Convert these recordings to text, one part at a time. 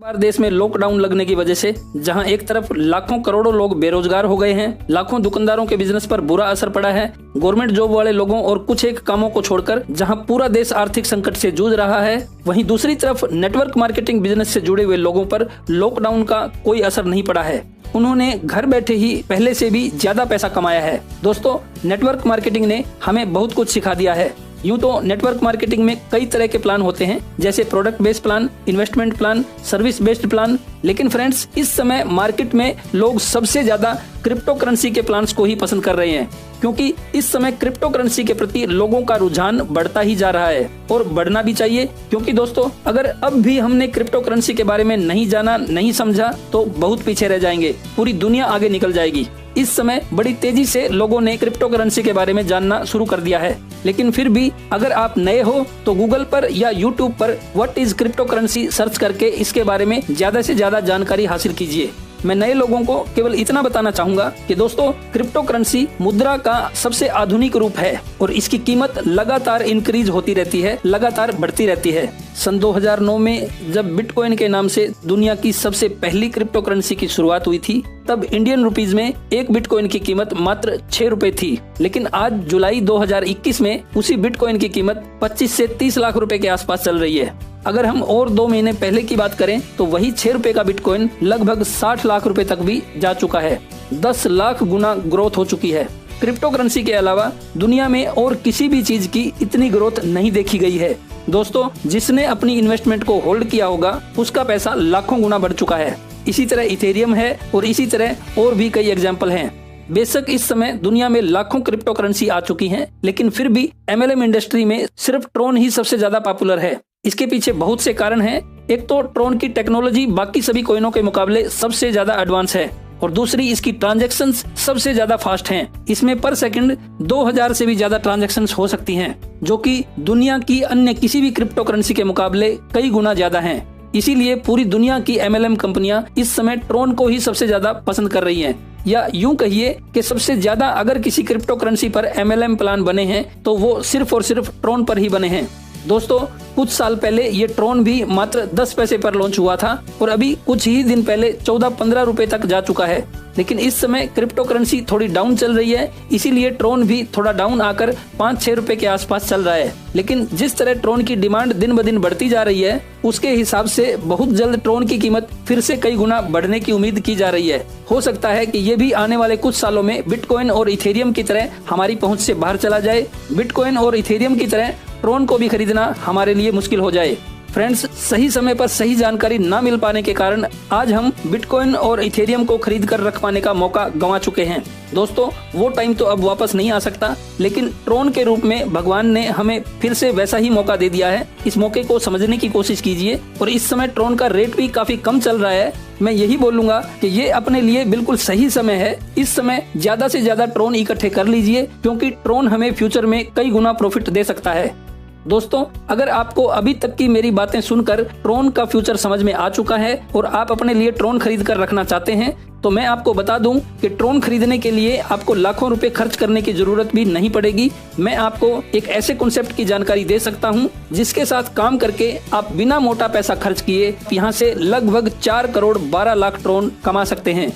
बार देश में लॉकडाउन लगने की वजह से जहां एक तरफ लाखों करोड़ों लोग बेरोजगार हो गए हैं, लाखों दुकानदारों के बिजनेस पर बुरा असर पड़ा है, गवर्नमेंट जॉब वाले लोगों और कुछ एक कामों को छोड़कर जहां पूरा देश आर्थिक संकट से जूझ रहा है, वहीं दूसरी तरफ नेटवर्क मार्केटिंग बिजनेस से जुड़े हुए लोगों पर लॉकडाउन का कोई असर नहीं पड़ा है। उन्होंने घर बैठे ही पहले से भी ज्यादा पैसा कमाया है। दोस्तों, नेटवर्क मार्केटिंग ने हमें बहुत कुछ सिखा दिया है। यूं तो नेटवर्क मार्केटिंग में कई तरह के प्लान होते हैं, जैसे product based plan, investment plan, service based plan. लेकिन फ्रेंड्स, इस समय मार्केट में लोग सबसे ज्यादा क्रिप्टो करेंसी के प्लान्स को ही पसंद कर रहे हैं, क्योंकि इस समय क्रिप्टो करेंसी के प्रति लोगों का रुझान बढ़ता ही जा रहा है और बढ़ना भी चाहिए। क्योंकि दोस्तों, अगर अब भी हमने क्रिप्टो करेंसी के बारे में नहीं जाना, नहीं समझा, तो बहुत पीछे रह जाएंगे। पूरी दुनिया आगे निकल जाएगी। इस समय बड़ी तेजी से लोगों ने क्रिप्टो करेंसी के बारे में जानना शुरू कर दिया है। लेकिन फिर भी अगर आप नए हो तो गूगल पर या यूट्यूब पर what is crypto currency search करके इसके बारे में ज्यादा से ज्यादा जानकारी हासिल कीजिए। मैं नए लोगों को केवल इतना बताना चाहूंगा कि दोस्तों, क्रिप्टो करेंसी मुद्रा का सबसे आधुनिक रूप है और इसकी कीमत लगातार इंक्रीज होती रहती है, लगातार बढ़ती रहती है। सन 2009 में जब बिटकॉइन के नाम से दुनिया की सबसे पहली क्रिप्टो करेंसी की शुरुआत हुई थी, तब इंडियन रुपीज में एक बिटकॉइन की कीमत मात्र 6 रुपए थी। लेकिन आज जुलाई 2021 में उसी बिटकॉइन की कीमत 25 से 30 लाख रुपए के आसपास चल रही है। अगर हम और 2 महीने पहले की बात करें तो वही 6 रुपए का बिटकॉइन लगभग 60 लाख रुपए तक भी जा चुका है। 10 लाख गुना ग्रोथ हो चुकी है। क्रिप्टो करेंसी के अलावा दुनिया में और किसी भी चीज की इतनी ग्रोथ नहीं देखी गई है। दोस्तों, जिसने अपनी इन्वेस्टमेंट को होल्ड किया होगा उसका पैसा लाखों गुना बढ़ चुका है। इसी तरह इथेरियम है और इसी तरह और भी कई एग्जाम्पल हैं। बेशक इस समय दुनिया में लाखों क्रिप्टो करेंसी आ चुकी हैं, लेकिन फिर भी MLM इंडस्ट्री में सिर्फ ट्रोन ही सबसे ज्यादा पॉपुलर है। इसके पीछे बहुत से कारण हैं। एक तो ट्रोन की टेक्नोलॉजी बाकी सभी कॉइनों के मुकाबले सबसे ज्यादा एडवांस है और दूसरी इसकी ट्रांजैक्शंस सबसे ज्यादा फास्ट हैं। इसमें पर सेकंड 2000 से भी ज्यादा ट्रांजैक्शंस हो सकती हैं, जो कि दुनिया की अन्य किसी भी क्रिप्टो करेंसी के मुकाबले कई गुना ज्यादा हैं। इसीलिए पूरी दुनिया की MLM कंपनियां इस समय ट्रोन को ही सबसे ज्यादा पसंद कर रही हैं। या यूं कहिए कि सबसे ज्यादा अगर किसी क्रिप्टो करेंसी पर MLM प्लान बने हैं तो वो सिर्फ और सिर्फ ट्रोन पर ही बने हैं। दोस्तों, कुछ साल पहले ये ट्रोन भी मात्र 10 पैसे पर लॉन्च हुआ था और अभी कुछ ही दिन पहले 14-15 रुपए तक जा चुका है। लेकिन इस समय क्रिप्टो करेंसी थोड़ी डाउन चल रही है, इसीलिए ट्रोन भी थोड़ा डाउन आकर 5-6 रुपए के आसपास चल रहा है। लेकिन जिस तरह ट्रोन की डिमांड दिन ब दिन बढ़ती जा रही है, उसके हिसाब से बहुत जल्द ट्रोन की कीमत फिर से कई गुना बढ़ने की उम्मीद की जा रही है। हो सकता है कि ये भी आने वाले कुछ सालों में बिटकॉइन और इथेरियम की तरह हमारी पहुंच से बाहर चला जाए। बिटकॉइन और इथेरियम की तरह ट्रोन को भी खरीदना हमारे लिए मुश्किल हो जाए। फ्रेंड्स, सही समय पर सही जानकारी न मिल पाने के कारण आज हम बिटकॉइन और इथेरियम को खरीद कर रख पाने का मौका गंवा चुके हैं। दोस्तों, वो टाइम तो अब वापस नहीं आ सकता, लेकिन ट्रोन के रूप में भगवान ने हमें फिर से वैसा ही मौका दे दिया है। इस मौके को समझने की कोशिश कीजिए। और इस समय ट्रोन का रेट भी काफी कम चल रहा है। मैं यही बोलूंगा कि ये अपने लिए बिल्कुल सही समय है। इस समय ज्यादा से ज्यादा ट्रोन इकट्ठे कर लीजिए, क्योंकि ट्रोन हमें फ्यूचर में कई गुना प्रॉफिट दे सकता है। दोस्तों, अगर आपको अभी तक की मेरी बातें सुनकर ट्रोन का फ्यूचर समझ में आ चुका है और आप अपने लिए ट्रोन खरीद कर रखना चाहते हैं, तो मैं आपको बता दूं कि ट्रोन खरीदने के लिए आपको लाखों रुपए खर्च करने की जरूरत भी नहीं पड़ेगी। मैं आपको एक ऐसे कॉन्सेप्ट की जानकारी दे सकता हूं जिसके साथ काम करके आप बिना मोटा पैसा खर्च किए यहाँ से लगभग 4 करोड़ 12 लाख ट्रोन कमा सकते हैं।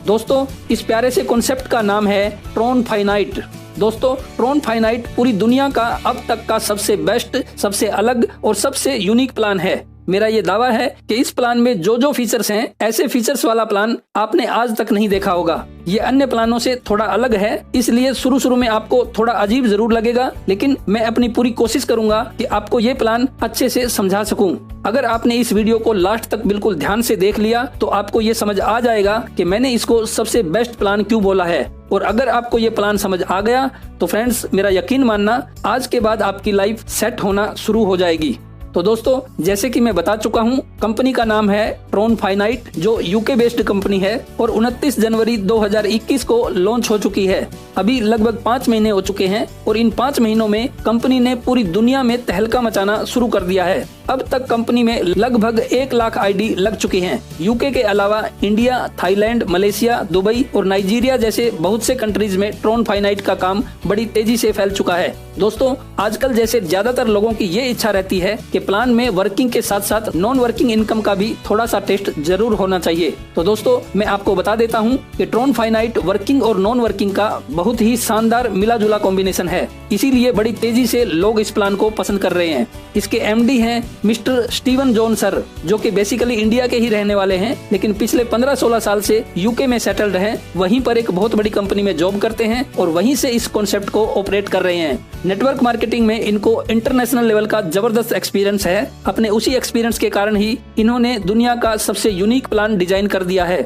दोस्तों, इस प्यारे से कॉन्सेप्ट का नाम है ट्रोन फाइनाइट। दोस्तों, ट्रोन फाइनाइट पूरी दुनिया का अब तक का सबसे बेस्ट, सबसे अलग और सबसे यूनिक प्लान है। मेरा ये दावा है कि इस प्लान में जो जो फीचर्स हैं, ऐसे फीचर्स वाला प्लान आपने आज तक नहीं देखा होगा। ये अन्य प्लानों से थोड़ा अलग है, इसलिए शुरू में आपको थोड़ा अजीब जरूर लगेगा, लेकिन मैं अपनी पूरी कोशिश करूंगा कि आपको ये प्लान अच्छे से समझा सकूं। अगर आपने इस वीडियो को लास्ट तक बिल्कुल ध्यान से देख लिया तो आपको ये समझ आ जाएगा कि मैंने इसको सबसे बेस्ट प्लान क्यों बोला है। और अगर आपको ये प्लान समझ आ गया तो फ्रेंड्स, मेरा यकीन मानना, आज के बाद आपकी लाइफ सेट होना शुरू हो जाएगी। तो दोस्तों, जैसे कि मैं बता चुका हूं, कंपनी का नाम है ट्रोन फाइनाइट, जो UK बेस्ड कंपनी है और 29 जनवरी 2021 को लॉन्च हो चुकी है। अभी लगभग 5 महीने हो चुके हैं और इन 5 महीनों में कंपनी ने पूरी दुनिया में तहलका मचाना शुरू कर दिया है। अब तक कंपनी में लगभग 1 लाख आईडी लग चुकी हैं। यूके के अलावा इंडिया, थाईलैंड, मलेशिया, दुबई और नाइजीरिया जैसे बहुत से कंट्रीज में ट्रोन फाइनाइट का काम बड़ी तेजी से फैल चुका है। दोस्तों, आजकल जैसे ज्यादातर लोगों की ये इच्छा रहती है कि प्लान में वर्किंग के साथ साथ नॉन वर्किंग इनकम का भी थोड़ा सा टेस्ट जरूर होना चाहिए। तो दोस्तों, मैं आपको बता देता हूँ कि ट्रोन फाइनाइट वर्किंग और नॉन वर्किंग का बहुत ही शानदार मिला जुला कॉम्बिनेशन है, इसीलिए बड़ी तेजी से लोग इस प्लान को पसंद कर रहे हैं। इसके एमडी हैं मिस्टर स्टीवन जॉन सर, जो कि बेसिकली इंडिया के ही रहने वाले हैं, लेकिन पिछले 15-16 साल से यूके में सेटल्ड हैं। वहीं पर एक बहुत बड़ी कंपनी में जॉब करते हैं और वहीं से इस कॉन्सेप्ट को ऑपरेट कर रहे हैं। नेटवर्क मार्केटिंग में इनको इंटरनेशनल लेवल का जबरदस्त एक्सपीरियंस है। अपने उसी एक्सपीरियंस के कारण ही इन्होंने दुनिया का सबसे यूनिक प्लान डिजाइन कर दिया है।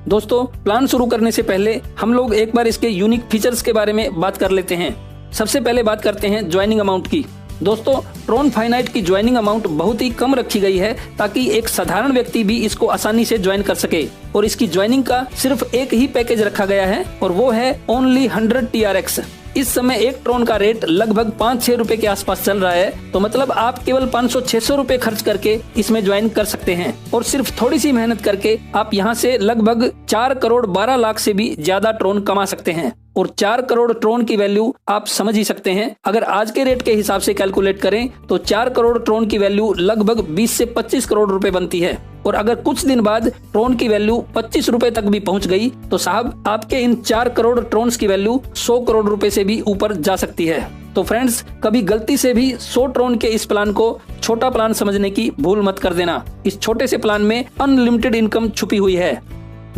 दोस्तों, प्लान शुरू करने से पहले हम लोग एक बार इसके यूनिक फीचर्स के बारे में बात कर लेते हैं। सबसे पहले बात करते हैं ज्वाइनिंग अमाउंट की। दोस्तों, ट्रोन फाइनाइट की ज्वाइनिंग अमाउंट बहुत ही कम रखी गई है ताकि एक साधारण व्यक्ति भी इसको आसानी से ज्वाइन कर सके, और इसकी ज्वाइनिंग का सिर्फ एक ही पैकेज रखा गया है और वो है ओनली 100 TRX। इस समय एक ट्रोन का रेट लगभग 5-6 रुपए के आसपास चल रहा है, तो मतलब आप केवल 500-600 रुपए खर्च करके इसमें ज्वाइन कर सकते हैं और सिर्फ थोड़ी सी मेहनत करके आप यहाँ से लगभग 4 करोड़ 12 लाख से भी ज्यादा ट्रोन कमा सकते हैं। और 4 करोड़ ट्रोन की वैल्यू आप समझ ही सकते हैं। अगर आज के रेट के हिसाब से कैलकुलेट करें तो 4 करोड़ ट्रोन की वैल्यू लगभग 20 से 25 करोड़ रुपए बनती है। और अगर कुछ दिन बाद ट्रोन की वैल्यू 25 रुपए तक भी पहुंच गई तो साहब, आपके इन 4 करोड़ ट्रोन्स की वैल्यू 100 करोड़ रुपए से भी ऊपर जा सकती है। तो फ्रेंड्स, कभी गलती से भी 100 ट्रोन के इस प्लान को छोटा प्लान समझने की भूल मत कर देना। इस छोटे से प्लान में अनलिमिटेड इनकम छुपी हुई है।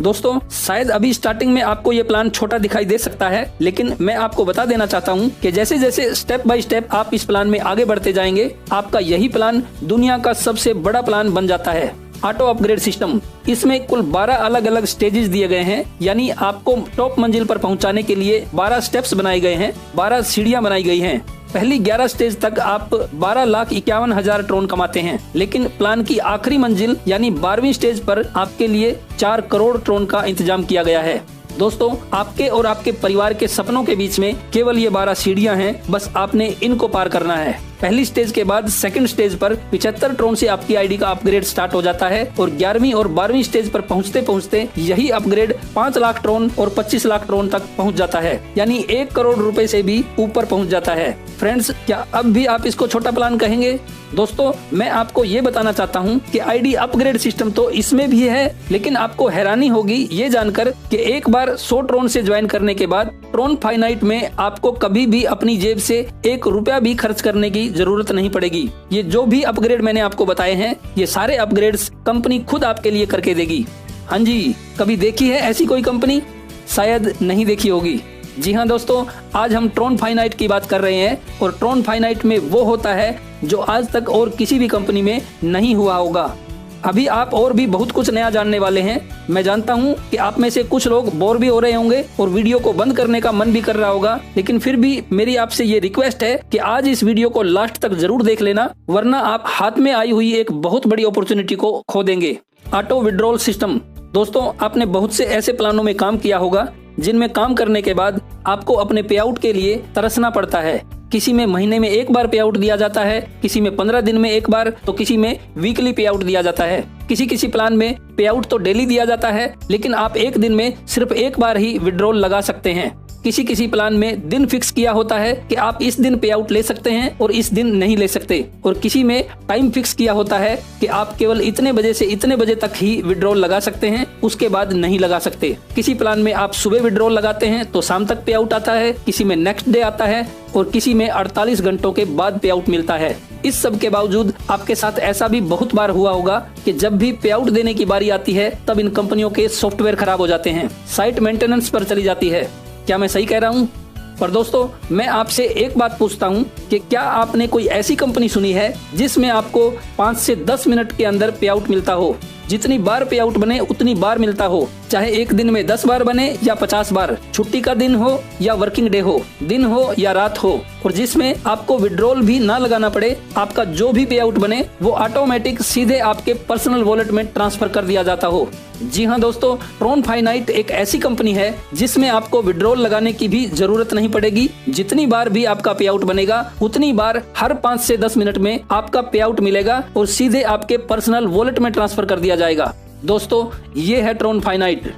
दोस्तों, शायद अभी स्टार्टिंग में आपको ये प्लान छोटा दिखाई दे सकता है, लेकिन मैं आपको बता देना चाहता हूँ कि जैसे जैसे स्टेप बाय स्टेप आप इस प्लान में आगे बढ़ते जाएंगे, आपका यही प्लान दुनिया का सबसे बड़ा प्लान बन जाता है। ऑटो अपग्रेड सिस्टम, इसमें कुल 12 अलग अलग स्टेजेस दिए गए हैं, यानी आपको टॉप मंजिल पर पहुंचाने के लिए 12 स्टेप्स बनाए गए हैं, 12 सीढ़ियां बनाई गई हैं। पहली 11 स्टेज तक आप 12,51,000 ट्रोन कमाते हैं, लेकिन प्लान की आखिरी मंजिल यानी 12वीं स्टेज पर आपके लिए 4 करोड़ ट्रोन का इंतजाम किया गया है। दोस्तों, आपके और आपके परिवार के सपनों के बीच में केवल ये 12 सीढ़ियां हैं, बस आपने इनको पार करना है। पहली स्टेज के बाद सेकंड स्टेज पर 75 ट्रोन से आपकी आईडी का अपग्रेड स्टार्ट हो जाता है और 11वीं और 12वीं स्टेज पर पहुंचते पहुंचते यही अपग्रेड 5 लाख ट्रोन और 25 लाख ट्रोन तक पहुंच जाता है, यानी 1 करोड़ रुपए से भी ऊपर पहुंच जाता है। फ्रेंड्स, क्या अब भी आप इसको छोटा प्लान कहेंगे? दोस्तों, मैं आपको ये बताना चाहता हूँ कि आईडी अपग्रेड सिस्टम तो इसमें भी है, लेकिन आपको हैरानी होगी ये जानकर कि एक बार 100 ट्रोन से ज्वाइन करने के बाद ट्रोन फाइनाइट में आपको कभी भी अपनी जेब से 1 रुपया भी खर्च करने की जरूरत नहीं पड़ेगी। ये जो भी अपग्रेड मैंने आपको बताए हैं, ये सारे अपग्रेड्स कंपनी खुद आपके लिए करके देगी। हाँ जी, कभी देखी है ऐसी कोई कंपनी? शायद नहीं देखी होगी। जी हाँ दोस्तों, आज हम ट्रोन फाइनाइट की बात कर रहे हैं और ट्रोन फाइनाइट में वो होता है जो आज तक और किसी भी कंपनी में नहीं हुआ होगा। अभी आप और भी बहुत कुछ नया जानने वाले हैं। मैं जानता हूँ कि आप में से कुछ लोग बोर भी हो रहे होंगे और वीडियो को बंद करने का मन भी कर रहा होगा, लेकिन फिर भी मेरी आपसे ये रिक्वेस्ट है कि आज इस वीडियो को लास्ट तक जरूर देख लेना, वरना आप हाथ में आई हुई एक बहुत बड़ी अपॉर्चुनिटी को खो देंगे। Auto withdrawal system. दोस्तों, आपने बहुत से ऐसे प्लानों में काम किया होगा जिनमें काम करने के बाद आपको अपने पे आउट के लिए तरसना पड़ता है। किसी में महीने में 1 बार पे आउट दिया जाता है, किसी में 15 दिन में 1 बार, तो किसी में वीकली पे आउट दिया जाता है। किसी प्लान में पे आउट तो डेली दिया जाता है, लेकिन आप एक दिन में सिर्फ 1 बार ही विड्रॉल लगा सकते हैं। किसी प्लान में दिन फिक्स किया होता है कि आप इस दिन पे आउट ले सकते हैं और इस दिन नहीं ले सकते, और किसी में टाइम फिक्स किया होता है कि आप केवल इतने बजे से इतने बजे तक ही विड्रॉल लगा सकते हैं, उसके बाद नहीं लगा सकते। किसी प्लान में आप सुबह विड्रॉल लगाते हैं तो शाम तक पे आउट आता है, किसी में नेक्स्ट डे आता है और किसी में 48 घंटों के बाद पे आउट मिलता है। इस सब के बावजूद आपके साथ ऐसा भी बहुत बार हुआ होगा कि जब भी पे आउट देने की बारी आती है तब इन कंपनियों के सॉफ्टवेयर खराब हो जाते हैं, साइट मेंटेनेंस पर चली जाती है। क्या मैं सही कह रहा हूँ? पर दोस्तों, मैं आपसे एक बात पूछता हूँ कि क्या आपने कोई ऐसी कंपनी सुनी है जिसमें आपको 5 से 10 मिनट के अंदर पे आउट मिलता हो? जितनी बार पे आउट बने उतनी बार मिलता हो, चाहे एक दिन में 10 बार बने या 50 बार, छुट्टी का दिन हो या वर्किंग डे हो, दिन हो या रात हो, और जिसमें आपको विड्रॉल भी ना लगाना पड़े। आपका जो भी पे आउट बने वो ऑटोमेटिक सीधे आपके पर्सनल वॉलेट में ट्रांसफर कर दिया जाता हो। जी हाँ दोस्तों, ट्रोन फाइनाइट एक ऐसी कंपनी है जिसमें आपको विड्रॉल लगाने की भी जरूरत नहीं पड़ेगी। जितनी बार भी आपका पे आउट बनेगा उतनी बार हर 5 से 10 मिनट में आपका पे आउट मिलेगा और सीधे आपके पर्सनल वॉलेट में ट्रांसफर कर दिया जाएगा। दोस्तों ये है Tron finite.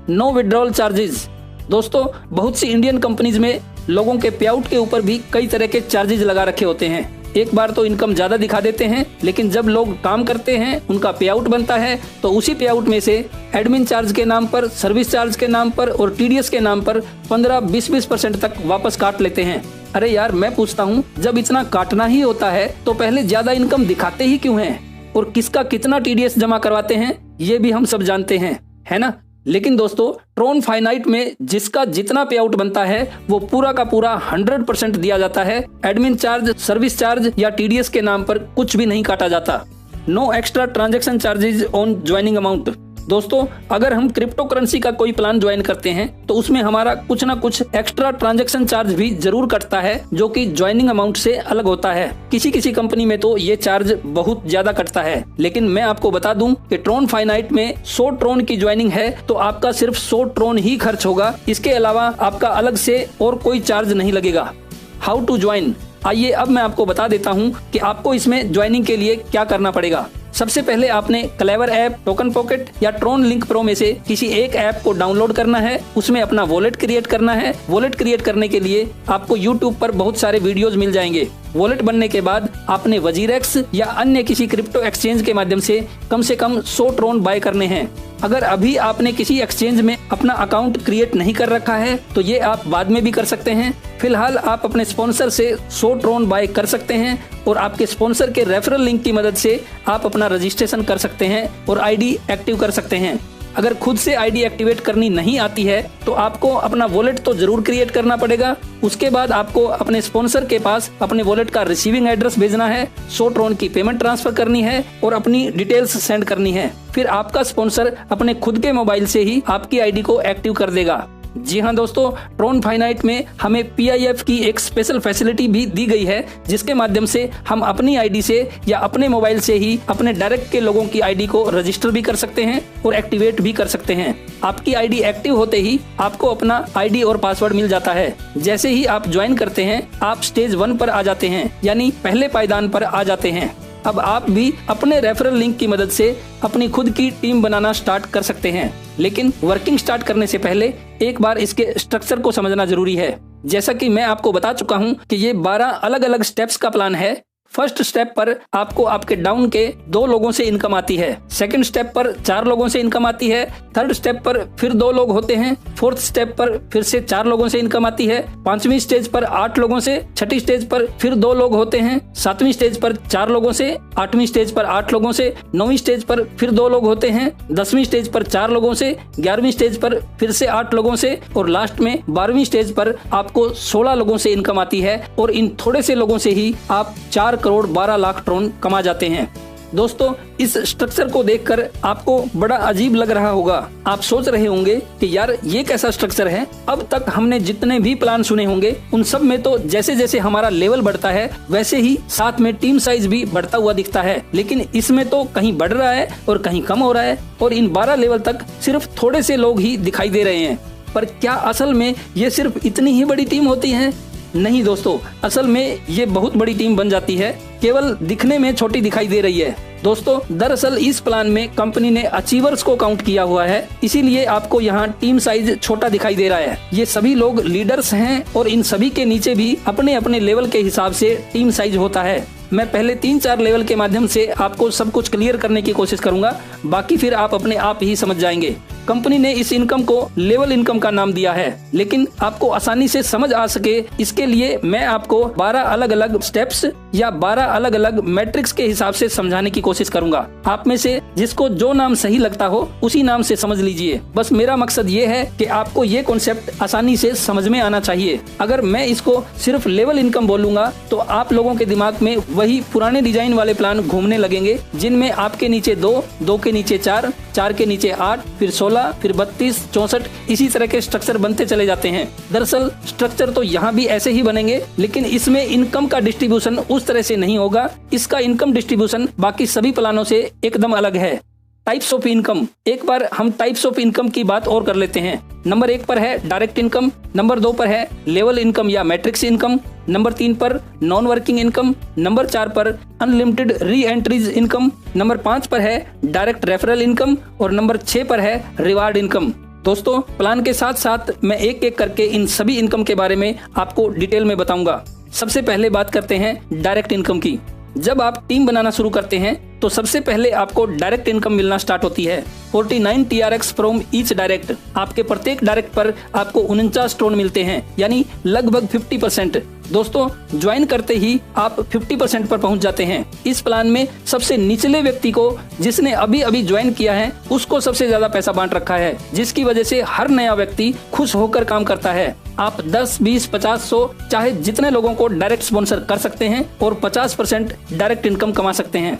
No withdrawal charges. दोस्तों बहुत सी इंडियन कंपनीज में लोगों के पे आउट के ऊपर भी कई तरह के चार्जेस लगा रखे होते हैं। एक बार तो इनकम ज्यादा दिखा देते हैं, लेकिन जब लोग काम करते हैं उनका पे आउट बनता है तो उसी पे आउट में से एडमिन चार्ज के नाम पर, सर्विस चार्ज के नाम पर और टीडीएस के नाम पर 15-20% तक वापस काट लेते हैं। अरे यार मैं पूछता हूँ, जब इतना काटना ही होता है तो पहले ज्यादा इनकम दिखाते ही क्यों हैं? और किसका कितना टीडीएस जमा करवाते हैं ये भी हम सब जानते हैं, है ना। लेकिन दोस्तों ट्रोन फाइनाइट में जिसका जितना पे आउट बनता है वो पूरा का पूरा 100% दिया जाता है। एडमिन चार्ज, सर्विस चार्ज या टीडीएस के नाम पर कुछ भी नहीं काटा जाता। No extra transaction charges on joining amount. दोस्तों अगर हम क्रिप्टो करेंसी का कोई प्लान ज्वाइन करते हैं तो उसमें हमारा कुछ ना कुछ एक्स्ट्रा ट्रांजैक्शन चार्ज भी जरूर कटता है, जो कि ज्वाइनिंग अमाउंट से अलग होता है। किसी किसी कंपनी में तो ये चार्ज बहुत ज्यादा कटता है, लेकिन मैं आपको बता दूं कि ट्रोन फाइनाइट में 100 ट्रोन की ज्वाइनिंग है तो आपका सिर्फ 100 ट्रोन ही खर्च होगा। इसके अलावा आपका अलग से और कोई चार्ज नहीं लगेगा। How to join. आइए अब मैं आपको बता देता हूँ कि आपको इसमें ज्वाइनिंग के लिए क्या करना पड़ेगा। सबसे पहले आपने क्लेवर ऐप, टोकन पॉकेट या ट्रोन लिंक प्रो में से किसी एक ऐप को डाउनलोड करना है। उसमें अपना वॉलेट क्रिएट करना है। वॉलेट क्रिएट करने के लिए आपको यूट्यूब पर बहुत सारे वीडियोस मिल जाएंगे। वॉलेट बनने के बाद आपने वजीरेक्स या अन्य किसी क्रिप्टो एक्सचेंज के माध्यम से कम 100 ट्रोन बाय करने हैं। अगर अभी आपने किसी एक्सचेंज में अपना अकाउंट क्रिएट नहीं कर रखा है तो ये आप बाद में भी कर सकते हैं। फिलहाल आप अपने स्पॉन्सर से 100 ट्रोन बाय कर सकते हैं और आपके स्पॉन्सर के रेफरल लिंक की मदद से आप अपना रजिस्ट्रेशन कर सकते हैं और आईडी एक्टिव कर सकते हैं। अगर खुद से आईडी एक्टिवेट करनी नहीं आती है तो आपको अपना वॉलेट तो जरूर क्रिएट करना पड़ेगा। उसके बाद आपको अपने स्पॉन्सर के पास अपने वॉलेट का रिसीविंग एड्रेस भेजना है, 100 ट्रोन की पेमेंट ट्रांसफर करनी है और अपनी डिटेल्स सेंड करनी है। फिर आपका स्पॉन्सर अपने खुद के मोबाइल से ही आपकी आईडी को एक्टिव कर देगा। जी हाँ दोस्तों, ट्रोन फाइनाइट में हमें PIF की एक स्पेशल फैसिलिटी भी दी गई है, जिसके माध्यम से हम अपनी आईडी से या अपने मोबाइल से ही अपने डायरेक्ट के लोगों की आईडी को रजिस्टर भी कर सकते हैं और एक्टिवेट भी कर सकते हैं। आपकी आईडी एक्टिव होते ही आपको अपना आईडी और पासवर्ड मिल जाता है। जैसे ही आप ज्वाइन करते हैं आप स्टेज 1 पर आ जाते हैं, यानी पहले पायदान पर आ जाते हैं। अब आप भी अपने रेफरल लिंक की मदद से अपनी खुद की टीम बनाना स्टार्ट कर सकते हैं। लेकिन वर्किंग स्टार्ट करने से पहले एक बार इसके स्ट्रक्चर को समझना जरूरी है। जैसा कि मैं आपको बता चुका हूं कि ये 12 अलग अलग स्टेप्स का प्लान है। फर्स्ट स्टेप पर आपको आपके डाउन के 2 लोगों से इनकम आती है। सेकंड स्टेप पर 4 लोगों से इनकम आती है। थर्ड स्टेप पर फिर 2 लोग होते हैं। फोर्थ स्टेप पर फिर से 4 लोगों से इनकम आती है। 5वीं स्टेज पर 8 लोगों से। 6ठी स्टेज पर फिर 2 लोग होते हैं। 7वीं स्टेज पर 4 लोगों से। 8वीं स्टेज पर 8 लोगों से। 9वीं स्टेज पर फिर 2 लोग होते हैं। 10वीं स्टेज पर 4 लोगों से। 11वीं स्टेज पर फिर से 8 लोगों से और लास्ट में 12वीं स्टेज पर आपको 16 लोगों से इनकम आती है। और इन थोड़े से लोगों से ही आप 4 करोड़ 12 लाख ट्रोन कमा जाते हैं। दोस्तों इस स्ट्रक्चर को देखकर आपको बड़ा अजीब लग रहा होगा। आप सोच रहे होंगे कि यार ये कैसा स्ट्रक्चर है। अब तक हमने जितने भी प्लान सुने होंगे उन सब में तो जैसे जैसे हमारा लेवल बढ़ता है वैसे ही साथ में टीम साइज भी बढ़ता हुआ दिखता है, लेकिन इसमें तो कहीं बढ़ रहा है और कहीं कम हो रहा है और इन 12 लेवल तक सिर्फ थोड़े से लोग ही दिखाई दे रहे हैं। पर क्या असल में ये सिर्फ इतनी ही बड़ी टीम होती है? नहीं दोस्तों, असल में ये बहुत बड़ी टीम बन जाती है, केवल दिखने में छोटी दिखाई दे रही है। दोस्तों दरअसल इस प्लान में कंपनी ने अचीवर्स को काउंट किया हुआ है, इसीलिए आपको यहाँ टीम साइज छोटा दिखाई दे रहा है। ये सभी लोग लीडर्स हैं और इन सभी के नीचे भी अपने अपने लेवल के हिसाब से टीम साइज होता है। मैं पहले 3-4 लेवल के माध्यम से आपको सब कुछ क्लियर करने की कोशिश करूंगा, बाकी फिर आप अपने आप ही समझ जाएंगे। कंपनी ने इस इनकम को लेवल इनकम का नाम दिया है, लेकिन आपको आसानी से समझ आ सके इसके लिए मैं आपको 12 अलग अलग स्टेप्स या 12 अलग अलग मैट्रिक्स के हिसाब से समझाने की कोशिश करूंगा। आप में से जिसको जो नाम सही लगता हो उसी नाम से समझ लीजिए। बस मेरा मकसद ये है कि आपको ये कॉन्सेप्ट आसानी से समझ में आना चाहिए। अगर मैं इसको सिर्फ लेवल इनकम बोलूंगा तो आप लोगों के दिमाग में वही पुराने डिजाइन वाले प्लान घूमने लगेंगे, जिनमें आपके नीचे 2, 2 के नीचे 4, 4 के नीचे 8, फिर 16, फिर 32, 64 इसी तरह के स्ट्रक्चर बनते चले जाते हैं। दरअसल स्ट्रक्चर तो यहाँ भी ऐसे ही बनेंगे, लेकिन इसमें इनकम का डिस्ट्रीब्यूशन उस तरह से नहीं होगा। इसका इनकम डिस्ट्रीब्यूशन बाकी सभी प्लानों से एकदम अलग है। टाइप्स ऑफ इनकम, एक बार हम टाइप्स ऑफ इनकम की बात और कर लेते हैं। नंबर 1 पर है डायरेक्ट इनकम, नंबर 2 पर है लेवल इनकम या मैट्रिक्स इनकम, नंबर 3 पर नॉन वर्किंग इनकम, नंबर 4 पर अनलिमिटेड री एंट्रीज इनकम, नंबर 5 पर है डायरेक्ट रेफरल इनकम और नंबर 6 पर है रिवार्ड इनकम। दोस्तों, प्लान के साथ साथ मैं एक एक करके इन सभी इनकम के बारे में आपको डिटेल में बताऊंगा। सबसे पहले बात करते हैं डायरेक्ट इनकम की। जब आप टीम बनाना शुरू करते हैं तो सबसे पहले आपको डायरेक्ट इनकम मिलना स्टार्ट होती है। 49 TRX फ्रॉम ईच डायरेक्ट। आपके प्रत्येक डायरेक्ट पर आपको 49 ट्रोन मिलते हैं, यानी लगभग 50%। दोस्तों, ज्वाइन करते ही आप 50% पर पहुंच जाते हैं। इस प्लान में सबसे निचले व्यक्ति को, जिसने अभी अभी ज्वाइन किया है, उसको सबसे ज्यादा पैसा बांट रखा है, जिसकी वजह से हर नया व्यक्ति खुश होकर काम करता है। आप 10, 20, 50, 100 चाहे जितने लोगों को डायरेक्ट स्पॉन्सर कर सकते हैं और 50% डायरेक्ट इनकम कमा सकते हैं।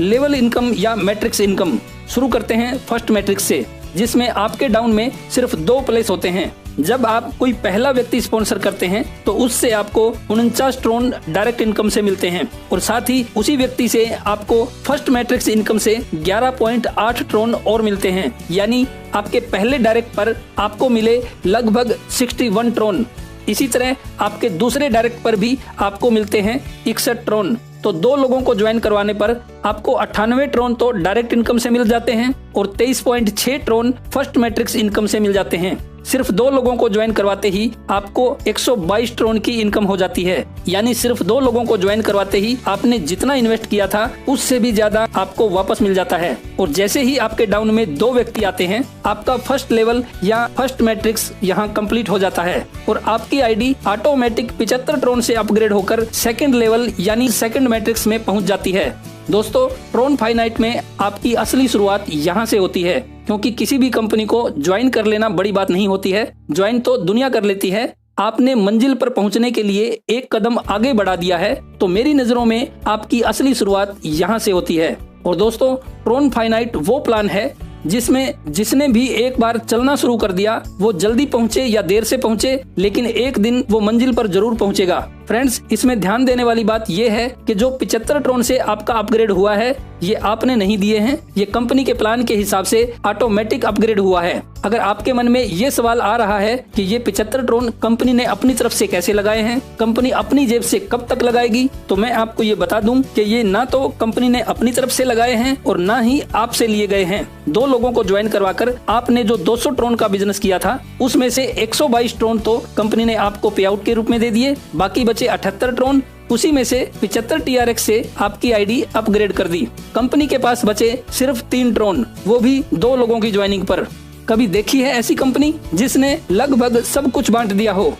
लेवल इनकम या मैट्रिक्स इनकम, शुरू करते हैं फर्स्ट मैट्रिक्स से, जिसमें आपके डाउन में सिर्फ 2 प्लेस होते हैं। जब आप कोई पहला व्यक्ति स्पॉन्सर करते हैं तो उससे आपको 49 ट्रोन डायरेक्ट इनकम से मिलते हैं और साथ ही उसी व्यक्ति से आपको फर्स्ट मैट्रिक्स इनकम से 11.8 ट्रोन और मिलते हैं, यानी आपके पहले डायरेक्ट पर आपको मिले लगभग 61 ट्रोन। इसी तरह आपके दूसरे डायरेक्ट पर भी आपको मिलते हैं 61 ट्रोन। तो 2 लोगों को ज्वाइन करवाने पर आपको 98 ट्रोन तो डायरेक्ट इनकम से मिल जाते हैं और 23.6 ट्रोन फर्स्ट मैट्रिक्स इनकम से मिल जाते हैं। सिर्फ 2 लोगों को ज्वाइन करवाते ही आपको 122 ट्रोन की इनकम हो जाती है, यानी सिर्फ 2 लोगों को ज्वाइन करवाते ही आपने जितना इन्वेस्ट किया था उससे भी ज्यादा आपको वापस मिल जाता है। और जैसे ही आपके डाउन में 2 व्यक्ति आते हैं, आपका फर्स्ट लेवल या फर्स्ट मैट्रिक्स यहाँ कंप्लीट हो जाता है और आपकी आईडी ऑटोमेटिक 75 ट्रोन से अपग्रेड होकर सेकंड लेवल यानी सेकंड मैट्रिक्स में पहुंच जाती है। दोस्तों, ट्रोन फाइनाइट में आपकी असली शुरुआत यहाँ से होती है, क्योंकि किसी भी कंपनी को ज्वाइन कर लेना बड़ी बात नहीं होती है। ज्वाइन तो दुनिया कर लेती है। आपने मंजिल पर पहुंचने के लिए एक कदम आगे बढ़ा दिया है, तो मेरी नजरों में आपकी असली शुरुआत यहाँ से होती है। और दोस्तों, ट्रोन फाइनाइट वो प्लान है जिसमें जिसने भी एक बार चलना शुरू कर दिया, वो जल्दी पहुंचे या देर से पहुंचे, लेकिन एक दिन वो मंजिल पर जरूर पहुंचेगा। फ्रेंड्स, इसमें ध्यान देने वाली बात यह है कि जो 75 ट्रोन से आपका अपग्रेड हुआ है, ये आपने नहीं दिए हैं, ये कंपनी के प्लान के हिसाब से ऑटोमेटिक अपग्रेड हुआ है। अगर आपके मन में ये सवाल आ रहा है कि ये 75 ट्रोन कंपनी ने अपनी तरफ से कैसे लगाए हैं, कंपनी अपनी जेब से कब तक लगाएगी, तो मैं आपको ये बता दूं कि ये ना तो कंपनी ने अपनी तरफ से लगाए हैं और ना ही आपसे लिए गए हैं। 2 लोगों को ज्वाइन करवाकर आपने जो 200 ट्रोन का बिजनेस किया था, उसमें से 122 ट्रोन तो कंपनी ने आपको पे आउट के रूप में दे दिए, बाकी बचे 78 ट्रोन। उसी में से 75 TRX से आपकी आईडी अपग्रेड कर दी। कंपनी के पास बचे सिर्फ 3 ट्रोन, वो भी 2 लोगों की ज्वाइनिंग पर। कभी देखी है ऐसी कंपनी जिसने लगभग सब कुछ बांट दिया हो?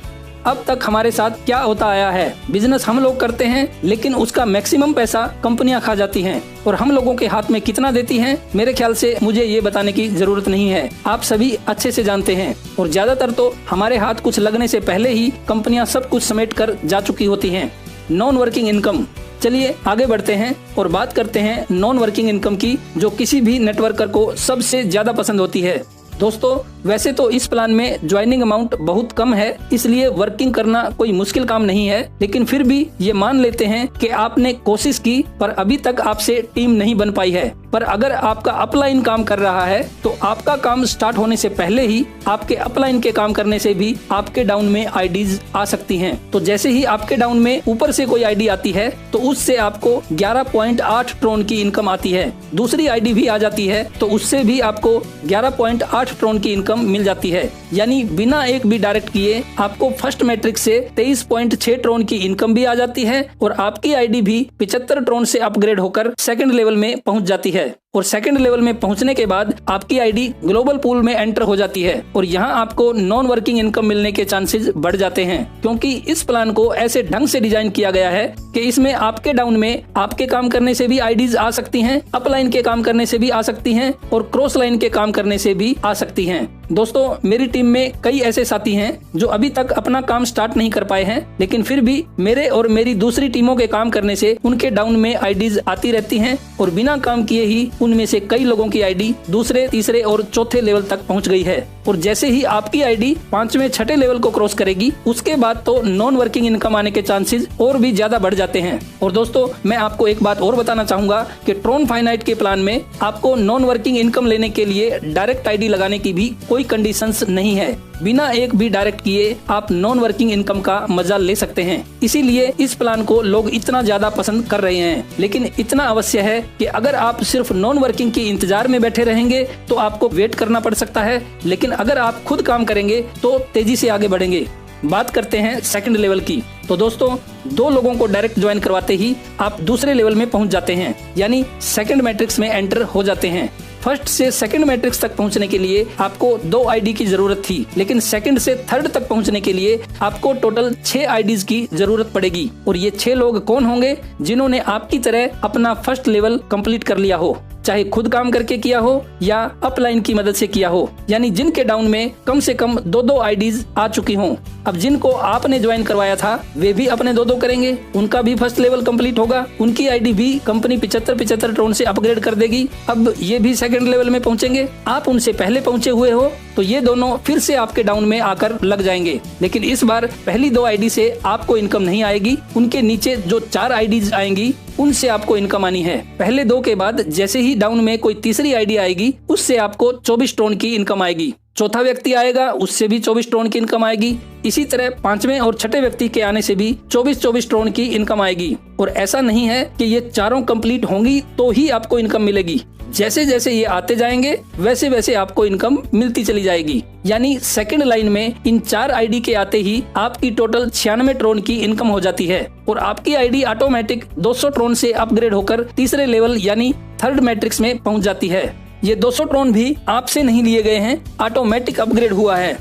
अब तक हमारे साथ क्या होता आया है, बिजनेस हम लोग करते हैं, लेकिन उसका मैक्सिमम पैसा कंपनियां खा जाती हैं और हम लोगों के हाथ में कितना देती हैं, मेरे ख्याल से मुझे ये बताने की जरूरत नहीं है। आप सभी अच्छे से जानते हैं और ज्यादातर तो हमारे हाथ कुछ लगने से पहले ही कंपनियां सब कुछ समेट कर जा चुकी होती हैं। नॉन वर्किंग इनकम, चलिए आगे बढ़ते हैं और बात करते हैं नॉन वर्किंग इनकम की, जो किसी भी नेटवर्कर को सबसे ज्यादा पसंद होती है। दोस्तों, वैसे तो इस प्लान में ज्वाइनिंग अमाउंट बहुत कम है, इसलिए वर्किंग करना कोई मुश्किल काम नहीं है, लेकिन फिर भी ये मान लेते हैं कि आपने कोशिश की पर अभी तक आपसे टीम नहीं बन पाई है। पर अगर आपका अपलाइन काम कर रहा है तो आपका काम स्टार्ट होने से पहले ही आपके अपलाइन के काम करने से भी आपके डाउन में आईडीज आ सकती हैं। तो जैसे ही आपके डाउन में ऊपर से कोई आईडी आती है तो उससे आपको 11.8 ट्रोन की इनकम आती है। दूसरी आईडी भी आ जाती है तो उससे भी आपको 11.8 ट्रोन की इनकम मिल जाती है, यानी बिना एक भी डायरेक्ट किए आपको फर्स्ट मैट्रिक्स से 23.6 ट्रोन की इनकम भी आ जाती है और आपकी आईडी भी 75 ट्रोन से अपग्रेड होकर सेकंड लेवल में पहुंच जाती है। और सेकंड लेवल में पहुंचने के बाद आपकी आईडी ग्लोबल पूल में एंटर हो जाती है और यहाँ आपको नॉन वर्किंग इनकम मिलने के चांसेस बढ़ जाते हैं, क्योंकि इस प्लान को ऐसे ढंग से डिजाइन किया गया है कि इसमें आपके डाउन में आपके काम करने से भी आईडीज आ सकती हैं, अपलाइन के काम करने से भी आ सकती हैं और क्रॉस लाइन के काम करने से भी आ सकती हैं। दोस्तों, मेरी टीम में कई ऐसे साथी हैं जो अभी तक अपना काम स्टार्ट नहीं कर पाए हैं, लेकिन फिर भी मेरे और मेरी दूसरी टीमों के काम करने से उनके डाउन में आईडीज आती रहती हैं और बिना काम किए ही उनमें से कई लोगों की आईडी दूसरे, तीसरे और चौथे लेवल तक पहुंच गई है। और जैसे ही आपकी आईडी 5वें, 6ठे लेवल को क्रॉस करेगी, उसके बाद तो नॉन वर्किंग इनकम आने के चांसेस और भी ज्यादा बढ़ जाते हैं। और दोस्तों, मैं आपको एक बात और बताना चाहूंगा कि ट्रोन फाइनाइट के प्लान में आपको नॉन वर्किंग इनकम लेने के लिए डायरेक्ट आईडी लगाने की भी कोई कंडीशंस नहीं है। बिना एक भी डायरेक्ट किए आप नॉन वर्किंग इनकम का मजा ले सकते हैं। इसीलिए इस प्लान को लोग इतना ज्यादा पसंद कर रहे हैं। लेकिन इतना अवश्य है कि अगर आप सिर्फ नॉन वर्किंग के इंतजार में बैठे रहेंगे तो आपको वेट करना पड़ सकता है, लेकिन अगर आप खुद काम करेंगे तो तेजी से आगे बढ़ेंगे। बात करते हैं सेकंड लेवल की। तो दोस्तों, 2 लोगों को डायरेक्ट ज्वाइन करवाते ही आप दूसरे लेवल में पहुंच जाते हैं, यानी सेकंड मैट्रिक्स में एंटर हो जाते हैं। फर्स्ट से सेकंड मैट्रिक्स तक पहुंचने के लिए आपको 2 आईडी की जरूरत थी, लेकिन सेकंड से थर्ड तक पहुंचने के लिए आपको टोटल 6 आईडीज की जरूरत पड़ेगी। और ये 6 लोग कौन होंगे? जिन्होंने आपकी तरह अपना फर्स्ट लेवल कंप्लीट कर लिया हो, चाहे खुद काम करके किया हो या अपलाइन की मदद से किया हो, यानी जिनके डाउन में कम से कम 2-2 आईडीज आ चुकी हों। अब जिनको आपने ज्वाइन करवाया था वे भी अपने 2-2 करेंगे, उनका भी फर्स्ट लेवल कंप्लीट होगा, उनकी आईडी भी कंपनी 75 ट्रोन से अपग्रेड कर देगी। अब ये भी सेकंड लेवल में पहुंचेंगे। आप उनसे पहले पहुंचे हुए हो तो ये दोनों फिर से आपके डाउन में आकर लग जाएंगे, लेकिन इस बार पहली 2 आईडी से आपको इनकम नहीं आएगी। उनके नीचे जो 4 आईडीज आएंगी उनसे आपको इनकम आनी है। पहले 2 के बाद जैसे ही डाउन में कोई तीसरी आईडी आएगी उससे आपको 24 ट्रोन की इनकम आएगी। चौथा व्यक्ति आएगा उससे भी 24 ट्रोन की इनकम आएगी। इसी तरह 5वें और 6ठे व्यक्ति के आने से भी 24 ट्रोन की इनकम आएगी। और ऐसा नहीं है कि ये चारों कंप्लीट होंगी तो ही आपको इनकम मिलेगी। जैसे जैसे ये आते जाएंगे वैसे वैसे आपको इनकम मिलती चली जाएगी। यानी सेकंड लाइन में इन 4 आईडी के आते ही आपकी टोटल 96 ट्रोन की इनकम हो जाती है और आपकी आईडी ऑटोमेटिक 200 ट्रोन से अपग्रेड होकर तीसरे लेवल यानी थर्ड मैट्रिक्स में पहुंच जाती है। ये 200 ट्रोन भी आपसे नहीं लिए गए हैं, ऑटोमेटिक अपग्रेड हुआ है।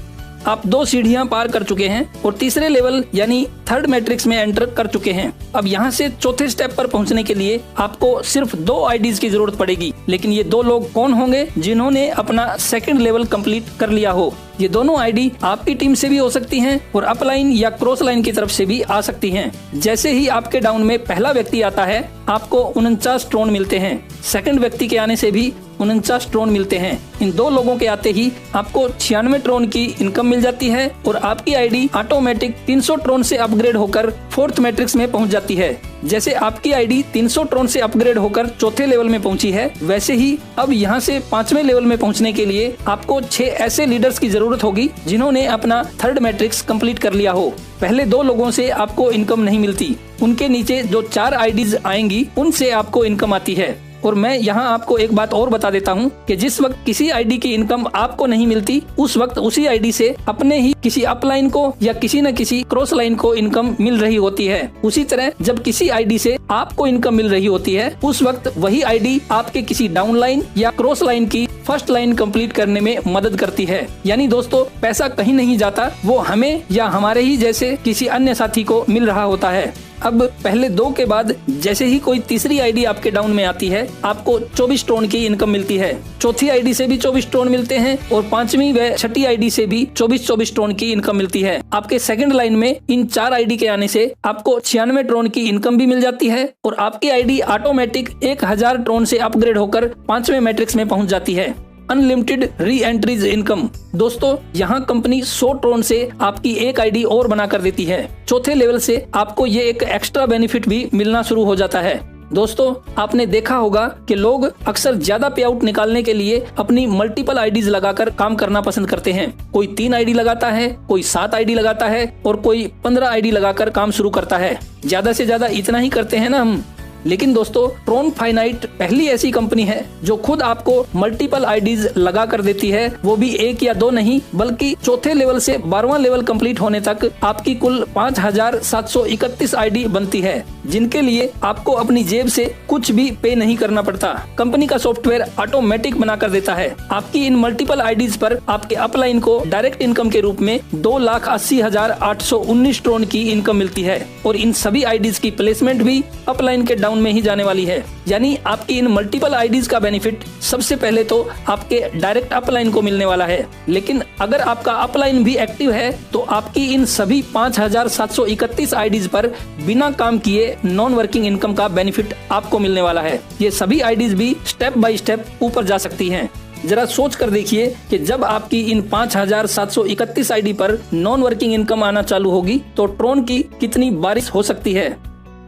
आप 2 सीढ़ियां पार कर चुके हैं और तीसरे लेवल यानी थर्ड मैट्रिक्स में एंटर कर चुके हैं। अब यहाँ से चौथे स्टेप पर पहुँचने के लिए आपको सिर्फ 2 आईडीज की जरूरत पड़ेगी, लेकिन ये 2 लोग कौन होंगे? जिन्होंने अपना सेकंड लेवल कंप्लीट कर लिया हो। ये दोनों आईडी आपकी टीम से भी हो सकती हैं और अपलाइन या क्रॉस लाइन की तरफ से भी आ सकती हैं। जैसे ही आपके डाउन में पहला व्यक्ति आता है आपको 49 ट्रोन मिलते हैं। सेकंड व्यक्ति के आने से भी 49 ट्रोन मिलते हैं। इन 2 लोगों के आते ही आपको 96 ट्रोन की इनकम मिल जाती है और आपकी आईडी ऑटोमेटिक 300 ट्रोन से अपग्रेड होकर फोर्थ मैट्रिक्स में पहुंच जाती है। जैसे आपकी आईडी 300 ट्रोन से अपग्रेड होकर चौथे लेवल में पहुंची है, वैसे ही अब यहाँ से 5वें लेवल में पहुंचने के लिए आपको 6 ऐसे लीडर्स की जरूरत होगी जिन्होंने अपना थर्ड मैट्रिक्स कंप्लीट कर लिया हो। पहले 2 लोगों से आपको इनकम नहीं मिलती, उनके नीचे जो 4 आईडीज आएंगी उनसे आपको इनकम आती है। और मैं यहाँ आपको एक बात और बता देता हूँ कि जिस वक्त किसी आईडी की इनकम आपको नहीं मिलती उस वक्त उसी आईडी से अपने ही किसी अपलाइन को या किसी न किसी क्रॉस लाइन को इनकम मिल रही होती है। उसी तरह जब किसी आईडी से आपको इनकम मिल रही होती है उस वक्त वही आईडी आपके किसी डाउन लाइन या क्रॉस लाइन की फर्स्ट लाइन कंप्लीट करने में मदद करती है। यानी दोस्तों, पैसा कहीं नहीं जाता, वो हमें या हमारे ही जैसे किसी अन्य साथी को मिल रहा होता है। अब पहले 2 के बाद जैसे ही कोई तीसरी आईडी आपके डाउन में आती है आपको 24 ट्रोन की इनकम मिलती है। चौथी आईडी से भी 24 ट्रोन मिलते हैं और 5वीं व 6ठी आईडी से भी 24 ट्रोन की इनकम मिलती है। आपके सेकंड लाइन में इन 4 आईडी के आने से आपको 96 ट्रोन की इनकम भी मिल जाती है और आपकी आईडी ऑटोमेटिक 1000 ट्रोन से अपग्रेड होकर 5वें मैट्रिक्स में पहुंच जाती है। अनलिमिटेड री एंट्रीज इनकम। दोस्तों, यहाँ कंपनी 100 ट्रोन से आपकी एक आईडी और बना कर देती है। चौथे लेवल से आपको ये एक एक्स्ट्रा बेनिफिट भी मिलना शुरू हो जाता है। दोस्तों, आपने देखा होगा कि लोग अक्सर ज्यादा पे आउट निकालने के लिए अपनी मल्टीपल आईडीज लगाकर काम करना पसंद करते हैं। कोई 3 आईडी लगाता है, कोई 7 आईडी लगाता है और कोई 15 आईडी लगाकर काम शुरू करता है। ज्यादा से ज्यादा इतना ही करते हैं ना हम। लेकिन दोस्तों, ट्रोन फाइनाइट पहली ऐसी कंपनी है जो खुद आपको मल्टीपल आईडीज लगा कर देती है, वो भी 1 या 2 नहीं बल्कि चौथे लेवल से 12वां लेवल कंप्लीट होने तक आपकी कुल 5731 आईडी बनती है, जिनके लिए आपको अपनी जेब से कुछ भी पे नहीं करना पड़ता। कंपनी का सॉफ्टवेयर ऑटोमेटिक बना कर देता है। आपकी इन मल्टीपल आईडीज पर आपके अपलाइन को डायरेक्ट इनकम के रूप में 2,80,819 ट्रोन की इनकम मिलती है और इन सभी आईडीज की प्लेसमेंट भी अपलाइन के डाउन में ही जाने वाली है। यानी आपकी इन मल्टीपल आईडीज का बेनिफिट सबसे पहले तो आपके डायरेक्ट अपलाइन को मिलने वाला है, लेकिन अगर आपका अपलाइन भी एक्टिव है तो आपकी इन सभी 5,731 आईडीज पर बिना काम किए नॉन वर्किंग इनकम का बेनिफिट आपको मिलने वाला है। ये सभी आईडीज भी स्टेप बाय स्टेप ऊपर जा सकती हैं। जरा सोच कर देखिए कि जब आपकी इन 5,731 आईडी पर नॉन वर्किंग इनकम आना चालू होगी तो ट्रोन की कितनी बारिश हो सकती है।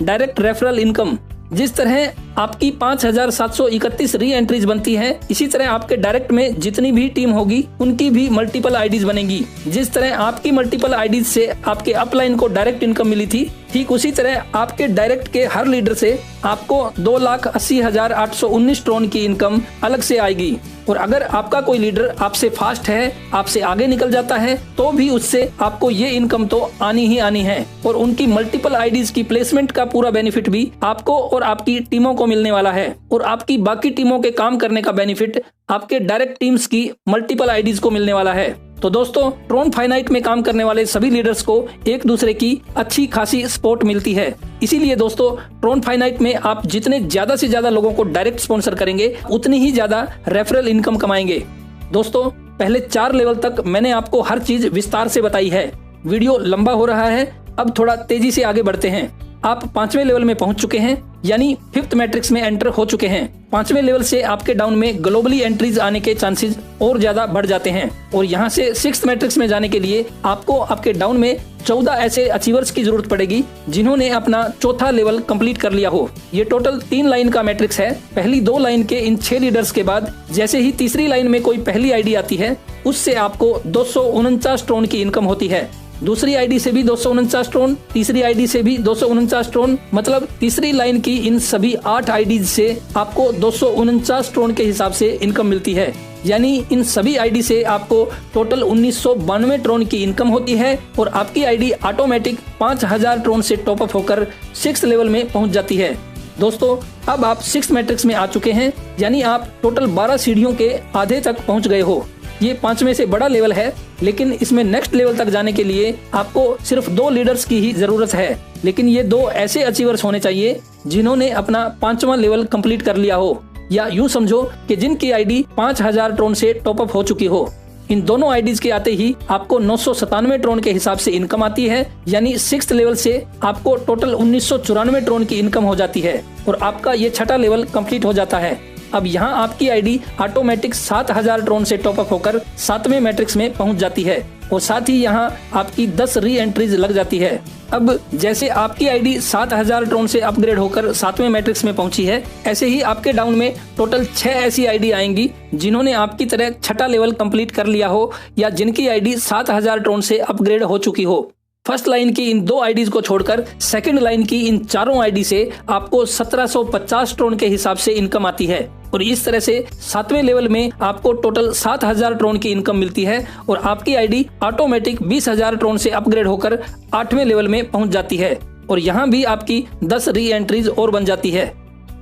डायरेक्ट रेफरल इनकम, जिस तरह आपकी 5,731 री एंट्रीज बनती है, इसी तरह आपके डायरेक्ट में जितनी भी टीम होगी उनकी भी मल्टीपल आईडीज बनेगी। जिस तरह आपकी मल्टीपल आईडीज से आपके अपलाइन को डायरेक्ट इनकम मिली थी, ठीक उसी तरह आपके डायरेक्ट के हर लीडर से आपको 2,80,819 ट्रोन की इनकम अलग से आएगी। और अगर आपका कोई लीडर आपसे फास्ट है, आपसे आगे निकल जाता है, तो भी उससे आपको ये इनकम तो आनी ही आनी है। और उनकी मल्टीपल आईडीज की प्लेसमेंट का पूरा बेनिफिट भी आपको और आपकी टीमों को मिलने वाला है। और आपकी बाकी टीमों के काम करने का बेनिफिट आपके डायरेक्ट टीम्स की मल्टीपल आईडीज को मिलने वाला है। तो दोस्तों, ट्रोन फाइनाइट में काम करने वाले सभी लीडर्स को एक दूसरे की अच्छी खासी सपोर्ट मिलती है। इसीलिए दोस्तों, ट्रोन फाइनाइट में आप जितने ज्यादा से ज्यादा लोगों को डायरेक्ट स्पॉन्सर करेंगे उतनी ही ज्यादा रेफरल इनकम कमाएंगे। दोस्तों, पहले 4 लेवल तक मैंने आपको हर चीज विस्तार से बताई है। वीडियो लंबा हो रहा है, अब थोड़ा तेजी से आगे बढ़ते हैं। आप 5वें लेवल में पहुंच चुके हैं, यानी 5th मैट्रिक्स में एंटर हो चुके हैं। 5वें लेवल से आपके डाउन में ग्लोबली एंट्रीज आने के चांसेस और ज्यादा बढ़ जाते हैं। और यहाँ से 6th मैट्रिक्स में जाने के लिए आपको आपके डाउन में 14 ऐसे अचीवर्स की जरूरत पड़ेगी जिन्होंने अपना 4था लेवल कंप्लीट कर लिया हो। ये टोटल 3 लाइन का मैट्रिक्स है। पहली 2 लाइन के इन 6 लीडर्स के बाद जैसे ही तीसरी लाइन में कोई पहली आईडी आती है, उससे आपको 249 ट्रोन की इनकम होती है। दूसरी आईडी से भी 249 ट्रोन, तीसरी आईडी से भी 249 ट्रोन, मतलब तीसरी लाइन की इन सभी 8 आईडीज से आपको 249 ट्रोन के हिसाब से इनकम मिलती है। यानी इन सभी आईडी से आपको टोटल 1992 ट्रोन की इनकम होती है और आपकी आईडी ऑटोमेटिक 5,000 ट्रोन से टॉप अप होकर 6th लेवल में पहुंच जाती है। दोस्तों, अब आप 6th मैट्रिक्स में आ चुके हैं, यानी आप टोटल 12 सीढ़ियों के आधे तक पहुंच गए हो। ये 5वें से बड़ा लेवल है, लेकिन इसमें नेक्स्ट लेवल तक जाने के लिए आपको सिर्फ 2 लीडर्स की ही जरूरत है। लेकिन ये 2 ऐसे अचीवर्स होने चाहिए जिन्होंने अपना 5वां लेवल कंप्लीट कर लिया हो, या यूँ समझो कि जिनकी आईडी 5,000 ट्रोन से टॉप अप हो चुकी हो। इन दोनों आईडीज के आते ही आपको 997 ट्रोन के हिसाब से इनकम आती है, यानी 6th लेवल से आपको टोटल 1994 ट्रोन की इनकम हो जाती है और आपका ये 6ठा लेवल कंप्लीट हो जाता है। अब यहाँ आपकी आईडी ऑटोमेटिक 7,000 ट्रोन से टॉप अप होकर 7वें मैट्रिक्स में पहुँच जाती है और साथ ही यहाँ आपकी 10 री एंट्रीज लग जाती है। अब जैसे आपकी आईडी 7,000 ट्रोन से अपग्रेड होकर 7वें मैट्रिक्स में पहुंची है, ऐसे ही आपके डाउन में टोटल 6 ऐसी आईडी आएंगी जिन्होंने आपकी तरह 6ठा लेवल कंप्लीट कर लिया हो या जिनकी आईडी 7,000 ट्रोन से अपग्रेड हो चुकी हो। फर्स्ट लाइन की इन 2 आईडीज को छोड़कर सेकंड लाइन की इन चारों आईडी से आपको 1750 ट्रोन के हिसाब से इनकम आती है और इस तरह से 7वें लेवल में आपको टोटल 7,000 ट्रोन की इनकम मिलती है और आपकी आईडी ऑटोमेटिक 20,000 ट्रोन से अपग्रेड होकर 8वें लेवल में पहुंच जाती है और यहाँ भी आपकी 10 री एंट्रीज और बन जाती है।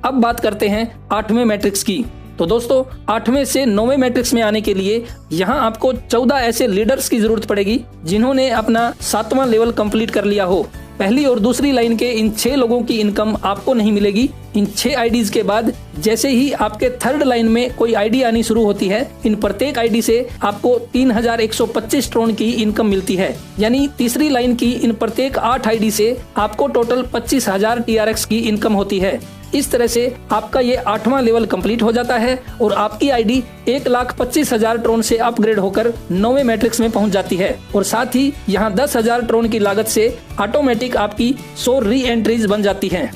अब बात करते हैं 8वें मैट्रिक्स की। तो दोस्तों, 8वें से 9वें मैट्रिक्स में आने के लिए यहाँ आपको 14 ऐसे लीडर्स की जरूरत पड़ेगी जिन्होंने अपना 7वां लेवल कंप्लीट कर लिया हो। पहली और दूसरी लाइन के इन 6 लोगों की इनकम आपको नहीं मिलेगी। इन 6 आईडीज के बाद जैसे ही आपके 3rd लाइन में कोई आईडी आनी शुरू होती है, इन प्रत्येक आईडी से आपको 3,125 ट्रोन की इनकम मिलती है। यानी तीसरी लाइन की इन प्रत्येक 8 आईडी से आपको टोटल 25,000 TRX की इनकम होती है। इस तरह से आपका ये 8वां लेवल कंप्लीट हो जाता है और आपकी आईडी 1,25,000 ट्रोन से अपग्रेड होकर 9वें मैट्रिक्स में पहुंच जाती है और साथ ही यहाँ 10,000 ट्रोन की लागत से ऑटोमेटिक आपकी 100 री एंट्रीज बन जाती हैं।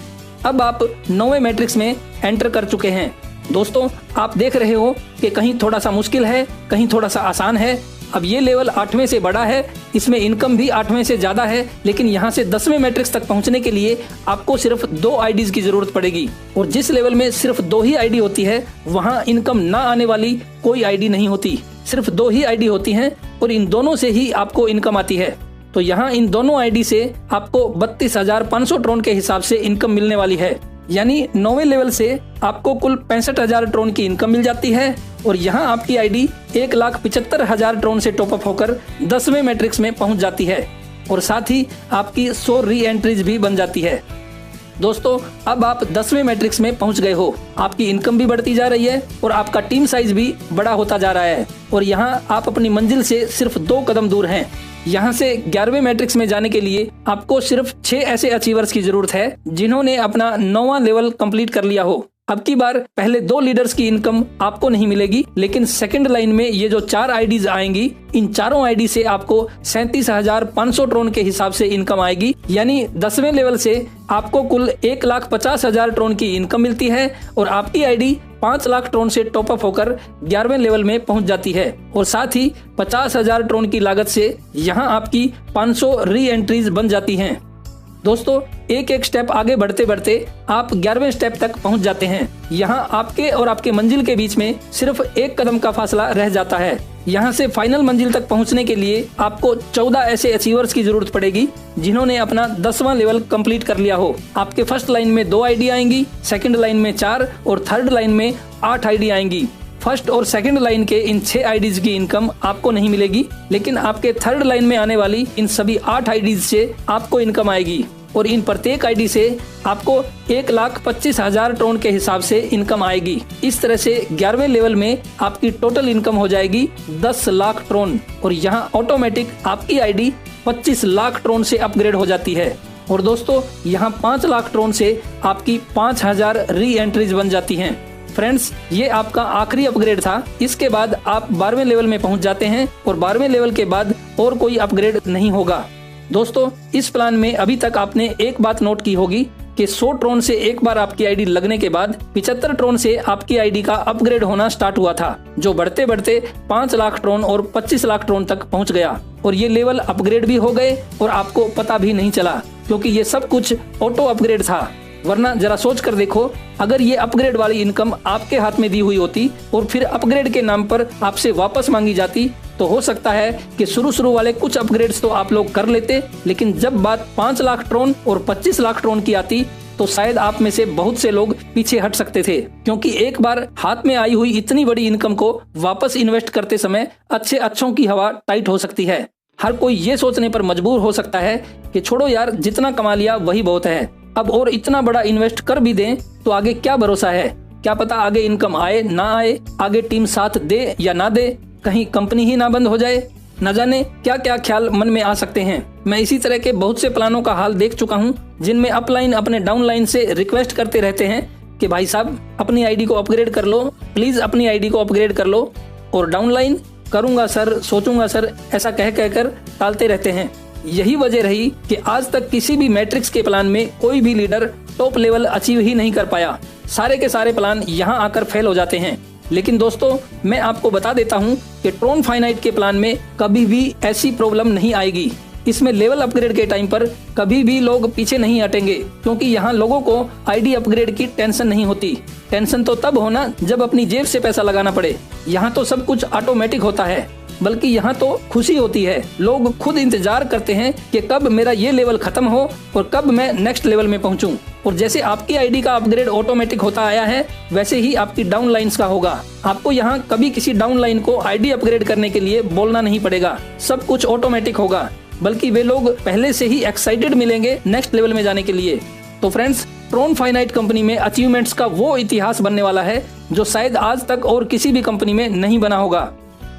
अब आप 9वें मैट्रिक्स में एंटर कर चुके हैं। दोस्तों, आप देख रहे हो कि कहीं थोड़ा सा मुश्किल है, कहीं थोड़ा सा आसान है। अब ये लेवल 8वें से बड़ा है, इसमें इनकम भी 8वें से ज्यादा है, लेकिन यहाँ से 10वें मैट्रिक्स तक पहुँचने के लिए आपको सिर्फ 2 आईडीज की जरूरत पड़ेगी और जिस लेवल में सिर्फ 2 ही आईडी होती है, वहाँ इनकम ना आने वाली कोई आईडी नहीं होती। सिर्फ 2 ही आईडी होती हैं और इन दोनों से ही आपको इनकम आती है। तो यहाँ इन दोनों आईडी से आपको 32,500 ट्रोन के हिसाब से इनकम मिलने वाली है। यानी 9वें लेवल से आपको कुल 65,000 ट्रोन की इनकम मिल जाती है और यहाँ आपकी आईडी 1,75,000 ट्रोन से टॉपअप होकर 10वें मैट्रिक्स में पहुंच जाती है और साथ ही आपकी 100 री एंट्रीज भी बन जाती है। दोस्तों, अब आप 10वें मैट्रिक्स में पहुंच गए हो, आपकी इनकम भी बढ़ती जा रही है और आपका टीम साइज भी बड़ा होता जा रहा है और यहाँ आप अपनी मंजिल से सिर्फ 2 कदम दूर हैं। यहाँ से 11वें मैट्रिक्स में जाने के लिए आपको सिर्फ 6 ऐसे अचीवर्स की जरूरत है जिन्होंने अपना 9वां लेवल कंप्लीट कर लिया हो। अब की बार पहले 2 लीडर्स की इनकम आपको नहीं मिलेगी, लेकिन सेकंड लाइन में ये जो 4 आईडीज आएंगी, इन चारों आईडी से आपको 37,500 ट्रोन के हिसाब से इनकम आएगी। यानी 10वें लेवल से आपको कुल 1,50,000 ट्रोन की इनकम मिलती है और आपकी आईडी 5 लाख ट्रोन से टॉपअप होकर 11वें लेवल में पहुंच जाती है और साथ ही 50,000 ट्रोन की लागत से यहाँ आपकी 500 री एंट्रीज बन जाती हैं। दोस्तों, एक एक स्टेप आगे बढ़ते बढ़ते आप 11वें स्टेप तक पहुंच जाते हैं। यहाँ आपके और आपके मंजिल के बीच में सिर्फ 1 कदम का फासला रह जाता है। यहाँ से फाइनल मंजिल तक पहुंचने के लिए आपको 14 ऐसे अचीवर्स की जरूरत पड़ेगी जिन्होंने अपना 10वां लेवल कंप्लीट कर लिया हो। आपके फर्स्ट लाइन में 2 आईडी आएंगी, सेकंड लाइन में 4 और थर्ड लाइन में 8 आईडी आएंगी। फर्स्ट और सेकंड लाइन के इन 6 आईडीज की इनकम आपको नहीं मिलेगी, लेकिन आपके थर्ड लाइन में आने वाली इन सभी 8 आईडीज से आपको इनकम आएगी और इन प्रत्येक आईडी से आपको 1,25,000 ट्रोन के हिसाब से इनकम आएगी। इस तरह से 11वें लेवल में आपकी टोटल इनकम हो जाएगी 10 लाख ट्रोन और यहाँ ऑटोमेटिक आपकी आईडी 25 लाख ट्रोन से अपग्रेड हो जाती है। और दोस्तों, यहाँ 5 लाख ट्रोन से आपकी 5,000 री एंट्रीज बन जाती हैं। फ्रेंड्स, ये आपका आखिरी अपग्रेड था। इसके बाद आप 12वें लेवल में पहुंच जाते हैं और 12वें लेवल के बाद और कोई अपग्रेड नहीं होगा। दोस्तों, इस प्लान में अभी तक आपने एक बात नोट की होगी कि 100 ट्रोन से एक बार आपकी आईडी लगने के बाद 75 ट्रोन से आपकी आईडी का अपग्रेड होना स्टार्ट हुआ था, जो बढ़ते बढ़ते 5 लाख ट्रोन और 25 लाख ट्रोन तक पहुंच गया और ये लेवल अपग्रेड भी हो गए और आपको पता भी नहीं चला, क्योंकि ये सब कुछ ऑटो अपग्रेड था। वरना जरा सोच कर देखो, अगर ये अपग्रेड वाली इनकम आपके हाथ में दी हुई होती और फिर अपग्रेड के नाम पर आपसे वापस मांगी जाती, तो हो सकता है कि शुरू वाले कुछ अपग्रेड्स तो आप लोग कर लेते, लेकिन जब बात 5 लाख ट्रोन और 25 लाख ट्रोन की आती तो शायद आप में से बहुत से लोग पीछे हट सकते थे, क्योंकि एक बार हाथ में आई हुई इतनी बड़ी इनकम को वापस इन्वेस्ट करते समय अच्छों की हवा टाइट हो सकती है। हर कोई ये सोचने पर मजबूर हो सकता है कि छोड़ो यार, जितना कमा लिया वही बहुत है, अब और इतना बड़ा इन्वेस्ट कर भी दें तो आगे क्या भरोसा है, क्या पता आगे इनकम आए ना आए, आगे टीम साथ दे या ना दे, कहीं कंपनी ही ना बंद हो जाए, न जाने क्या क्या ख्याल मन में आ सकते हैं। मैं इसी तरह के बहुत से प्लानों का हाल देख चुका हूँ, जिनमें अपलाइन अपने डाउनलाइन से रिक्वेस्ट करते रहते हैं कि भाई साहब अपनी आईडी को अपग्रेड कर लो, प्लीज अपनी आईडी को अपग्रेड कर लो, और डाउनलाइन करूंगा सर, सोचूंगा सर, ऐसा कह कर टालते रहते हैं। यही वजह रही कि आज तक किसी भी मैट्रिक्स के प्लान में कोई भी लीडर टॉप लेवल अचीव ही नहीं कर पाया। सारे के सारे प्लान यहाँ आकर फेल हो जाते हैं। लेकिन दोस्तों, मैं आपको बता देता हूँ कि ट्रोन फाइनाइट के प्लान में कभी भी ऐसी प्रॉब्लम नहीं आएगी। इसमें लेवल अपग्रेड के टाइम पर कभी भी लोग पीछे नहीं हटेंगे, क्योंकि यहाँ लोगों को आईडी अपग्रेड की टेंशन नहीं होती। टेंशन तो तब होना जब अपनी जेब से पैसा लगाना पड़े। यहाँ तो सब कुछ ऑटोमेटिक होता है, बल्कि यहाँ तो खुशी होती है। लोग खुद इंतजार करते हैं कि कब मेरा ये लेवल खत्म हो और कब मैं नेक्स्ट लेवल में पहुँचूं। और जैसे आपकी आईडी का अपग्रेड ऑटोमेटिक होता आया है, वैसे ही आपकी डाउन लाइन्स का होगा। आपको यहाँ कभी किसी डाउन लाइन को आईडी अपग्रेड करने के लिए बोलना नहीं पड़ेगा, सब कुछ ऑटोमेटिक होगा, बल्कि वे लोग पहले से ही एक्साइटेड मिलेंगे नेक्स्ट लेवल में जाने के लिए। तो फ्रेंड्स, ट्रोन फाइनाइट कंपनी में अचीवमेंट्स का वो इतिहास बनने वाला है जो शायद आज तक और किसी भी कंपनी में नहीं बना होगा।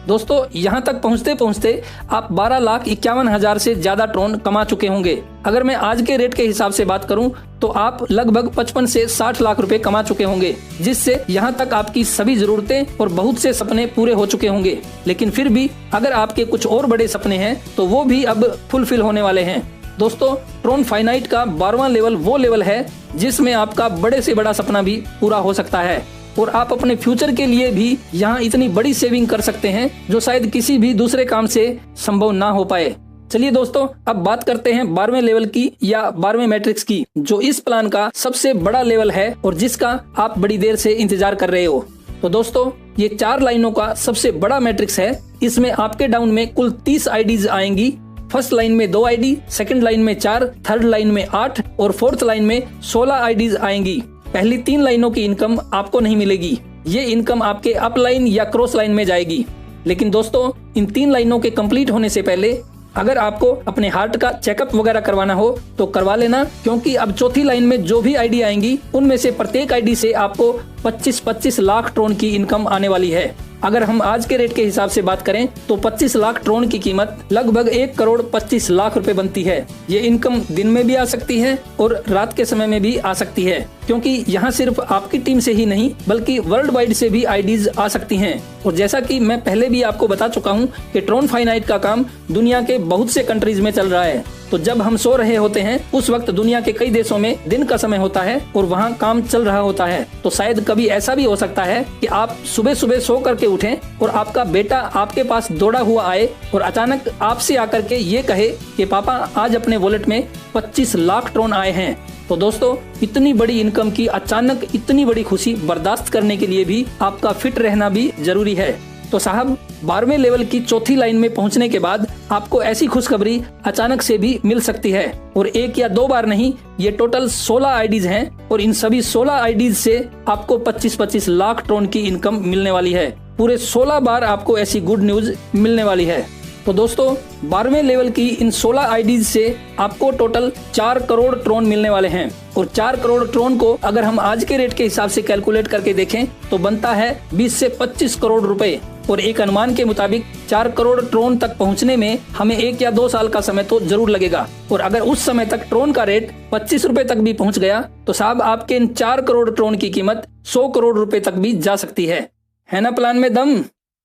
दोस्तों, यहाँ तक पहुँचते पहुँचते आप 12,51,000 से ज्यादा ट्रोन कमा चुके होंगे। अगर मैं आज के रेट के हिसाब से बात करूं तो आप लगभग 55 से 60 लाख रुपए कमा चुके होंगे, जिससे यहाँ तक आपकी सभी जरूरतें और बहुत से सपने पूरे हो चुके होंगे। लेकिन फिर भी अगर आपके कुछ और बड़े सपने हैं तो वो भी अब फुलफिल होने वाले हैं। दोस्तों, ट्रोन फाइनाइट का 12वां लेवल वो लेवल है जिसमें आपका बड़े से बड़ा सपना भी पूरा हो सकता है और आप अपने फ्यूचर के लिए भी यहाँ इतनी बड़ी सेविंग कर सकते हैं जो शायद किसी भी दूसरे काम से संभव ना हो पाए। चलिए दोस्तों, अब बात करते हैं 12वें लेवल की या 12वें मैट्रिक्स की, जो इस प्लान का सबसे बड़ा लेवल है और जिसका आप बड़ी देर से इंतजार कर रहे हो। तो दोस्तों, ये 4 लाइनों का सबसे बड़ा मैट्रिक्स है। इसमें आपके डाउन में कुल 30 आईडीज आएंगी। फर्स्ट लाइन में 2 आईडी, सेकंड लाइन में 4, थर्ड लाइन में 8 और फोर्थ लाइन में 16 आईडीज आएंगी। पहली 3 लाइनों की इनकम आपको नहीं मिलेगी, ये इनकम आपके अप लाइन या क्रॉस लाइन में जाएगी। लेकिन दोस्तों, इन 3 लाइनों के कंप्लीट होने से पहले अगर आपको अपने हार्ट का चेकअप वगैरह करवाना हो तो करवा लेना, क्योंकि अब चौथी लाइन में जो भी आईडी आएंगी उनमें से प्रत्येक आईडी से आपको 25-25 लाख ट्रोन की इनकम आने वाली है। अगर हम आज के रेट के हिसाब से बात करें तो 25 लाख ट्रोन की कीमत लगभग 1 करोड़ 25 लाख रुपए बनती है। ये इनकम दिन में भी आ सकती है और रात के समय में भी आ सकती है, क्योंकि यहाँ सिर्फ आपकी टीम से ही नहीं बल्कि वर्ल्ड वाइड से भी आईडीज आ सकती हैं। और जैसा कि मैं पहले भी आपको बता चुका हूँ कि ट्रोन फाइनाइट का काम दुनिया के बहुत से कंट्रीज में चल रहा है। तो जब हम सो रहे होते हैं उस वक्त दुनिया के कई देशों में दिन का समय होता है और वहाँ काम चल रहा होता है। तो शायद कभी ऐसा भी हो सकता है कि आप सुबह सुबह सो करके उठें और आपका बेटा आपके पास दौड़ा हुआ आए और अचानक आपसे आकर के ये कहे कि पापा आज अपने वॉलेट में 25 लाख ट्रोन आए हैं। तो दोस्तों, इतनी बड़ी इनकम की अचानक इतनी बड़ी खुशी बर्दाश्त करने के लिए भी आपका फिट रहना भी जरूरी है। तो साहब, 12वें लेवल की चौथी लाइन में पहुंचने के बाद आपको ऐसी खुशखबरी अचानक से भी मिल सकती है। और 1 या 2 बार नहीं, ये टोटल 16 आईडीज हैं और इन सभी 16 आईडीज से आपको 25-25 लाख ट्रोन की इनकम मिलने वाली है। पूरे 16 बार आपको ऐसी गुड न्यूज मिलने वाली है। तो दोस्तों, 12वें लेवल की इन 16 आईडीज से आपको टोटल 4 करोड़ ट्रोन मिलने वाले हैं। और 4 करोड़ ट्रोन को अगर हम आज के रेट के हिसाब से कैलकुलेट करके देखें तो बनता है 20 से 25 करोड़ रुपए। और एक अनुमान के मुताबिक 4 करोड़ ट्रोन तक पहुंचने में हमें 1 या 2 साल का समय तो जरूर लगेगा। और अगर उस समय तक ट्रोन का रेट 25 रुपए तक भी पहुंच गया तो साहब आपके इन 4 करोड़ ट्रोन की कीमत 100 करोड़ रुपए तक भी जा सकती है ना प्लान में दम।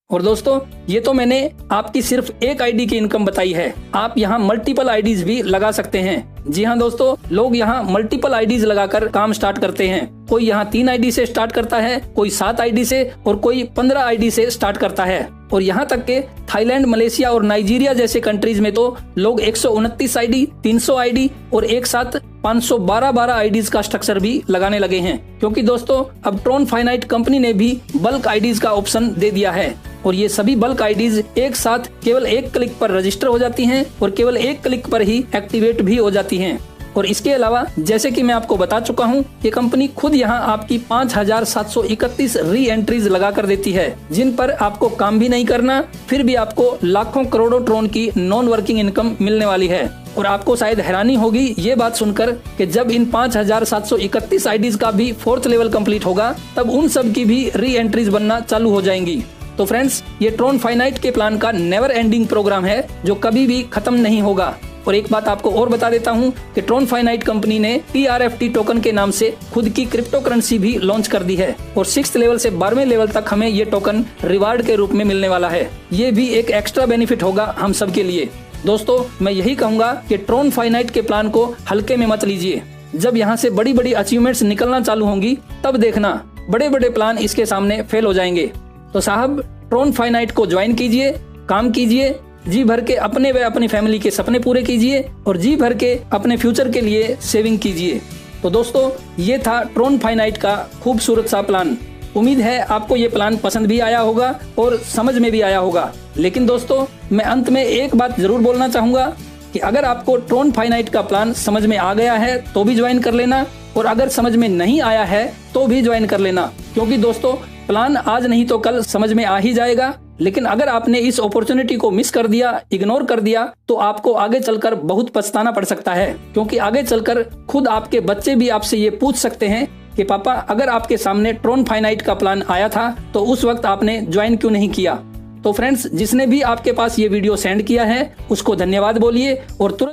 और दोस्तों, ये तो मैंने आपकी सिर्फ एक आईडी की इनकम बताई है, आप यहाँ मल्टीपल आईडीज भी लगा सकते हैं। जी हाँ दोस्तों, लोग यहाँ मल्टीपल आईडीज लगाकर काम स्टार्ट करते हैं। कोई यहाँ 3 आईडी से स्टार्ट करता है, कोई 7 आईडी से और कोई 15 आईडी से स्टार्ट करता है। और यहाँ तक के थाईलैंड, मलेशिया और नाइजीरिया जैसे कंट्रीज में तो लोग 129 आईडी, 300 आईडी और एक साथ 512 आईडीज का स्ट्रक्चर भी लगाने लगे हैं। क्योंकि दोस्तों, अब ट्रोन फाइनाइट कंपनी ने भी बल्क आईडीज का ऑप्शन दे दिया है और ये सभी बल्क आईडीज एक साथ केवल 1 क्लिक पर रजिस्टर हो जाती हैं और केवल 1 क्लिक पर ही एक्टिवेट भी हो जाती हैं। और इसके अलावा जैसे कि मैं आपको बता चुका हूं, ये कंपनी खुद यहां आपकी 5731 री एंट्रीज लगा कर देती है, जिन पर आपको काम भी नहीं करना, फिर भी आपको लाखों करोड़ों ट्रोन की नॉन वर्किंग इनकम मिलने वाली है। और आपको शायद हैरानी होगी ये बात सुनकर कि जब इन 5731 आईडीज का भी 4th लेवल कंप्लीट होगा तब उन सब की भी री एंट्रीज बनना चालू हो जाएंगी। तो फ्रेंड्स, ये ट्रोन फाइनाइट के प्लान का नेवर एंडिंग प्रोग्राम है जो कभी भी खत्म नहीं होगा। और एक बात आपको और बता देता हूं कि ट्रोन फाइनाइट कंपनी ने TRFT टोकन के नाम से खुद की क्रिप्टो करेंसी भी लॉन्च कर दी है और 6th लेवल से 12वें लेवल तक हमें ये टोकन रिवार्ड के रूप में मिलने वाला है। ये भी एक एक्स्ट्रा बेनिफिट होगा हम सब के लिए। दोस्तों, मैं यही कहूंगा कि ट्रोन फाइनाइट के प्लान को हल्के में मत लीजिए। जब यहाँ से बड़ी बड़ी अचीवमेंट्स निकलना चालू होंगी तब देखना बड़े बड़े प्लान इसके सामने फेल हो जाएंगे। तो साहब, ट्रोन फाइनाइट को ज्वाइन कीजिए, काम कीजिए, जी भर के अपने व अपनी फैमिली के सपने पूरे कीजिए और जी भर के अपने फ्यूचर के लिए सेविंग कीजिए। तो दोस्तों, ये था ट्रोन फाइनाइट का खूबसूरत सा प्लान। उम्मीद है आपको ये प्लान पसंद भी आया होगा और समझ में भी आया होगा। लेकिन दोस्तों, मैं अंत में एक बात जरूर बोलना चाहूंगा कि अगर आपको ट्रोन फाइनाइट का प्लान समझ में आ गया है तो भी ज्वाइन कर लेना, और अगर समझ में नहीं आया है तो भी ज्वाइन कर लेना, क्योंकि दोस्तों प्लान आज नहीं तो कल समझ में आ ही जाएगा। लेकिन अगर आपने इस अपॉर्चुनिटी को मिस कर दिया, इग्नोर कर दिया, तो आपको आगे चलकर बहुत पछताना पड़ सकता है। क्योंकि आगे चलकर खुद आपके बच्चे भी आपसे ये पूछ सकते हैं कि पापा, अगर आपके सामने ट्रोन फाइनाइट का प्लान आया था तो उस वक्त आपने ज्वाइन क्यों नहीं किया। तो फ्रेंड्स, जिसने भी आपके पास ये वीडियो सेंड किया है उसको धन्यवाद बोलिए और तुरंत